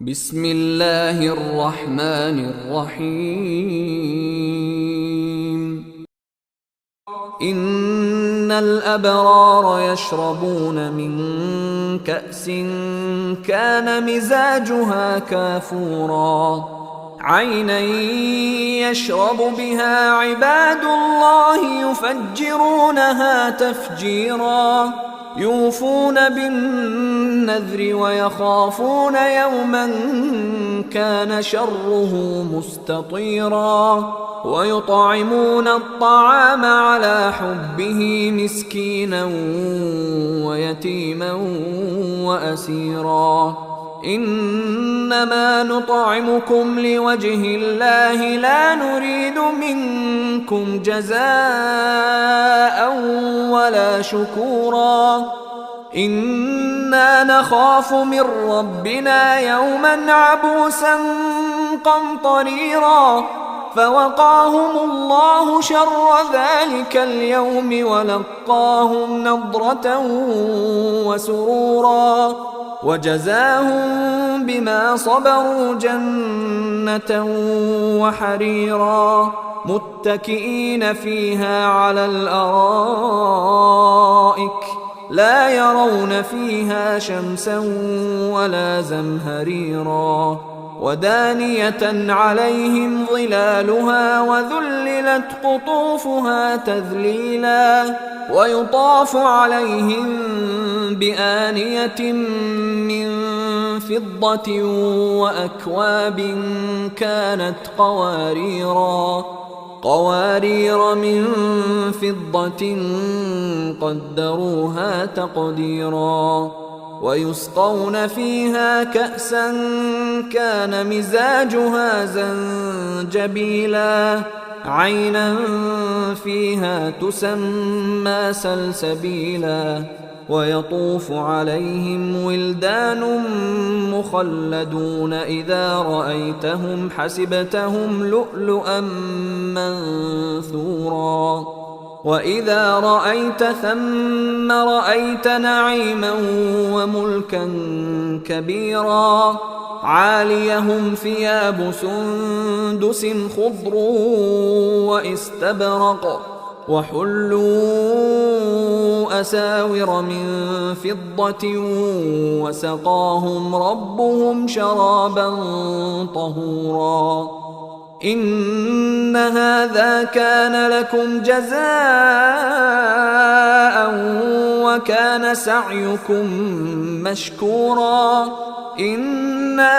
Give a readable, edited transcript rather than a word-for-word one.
بسم الله الرحمن الرحيم. إن الأبرار يشربون من كأس كان مزاجها كافورا عينا يشرب بها عباد الله يفجرونها تفجيرا يوفون بالنذر ويخافون يوما كان شره مستطيرا ويطعمون الطعام على حبه مسكينا ويتيما وأسيرا إنما نطعمكم لوجه الله لا نريد منكم جزاء ولا شكورا إنا نخاف من ربنا يوما عبوسا قمطريرا فوقاهم الله شر ذلك اليوم ولقاهم نضرة وسرورا وجزاهم بما صبروا جنة وحريرا متكئين فيها على الأرائك لا يرون فيها شمسا ولا زمهريرا ودانية عليهم ظلالها وذللت قطوفها تذليلا ويطاف عليهم بآنية من فضة وأكواب كانت قوارير من فضة قدروها تقديرا ويسقون فيها كأسا كان مزاجها زنجبيلا عينا فيها تسمى سلسبيلا ويطوف عليهم ولدان مخلدون إذا رأيتهم حسبتهم لؤلؤا منثورا وإذا رأيت ثم رأيت نعيما وملكا كبيرا عاليهم ثياب سندس خضر واستبرق وحلوا أساور من فضة وسقاهم ربهم شرابا طهورا إن هذا كان لكم جزاء وكان سعيكم مشكورا إنا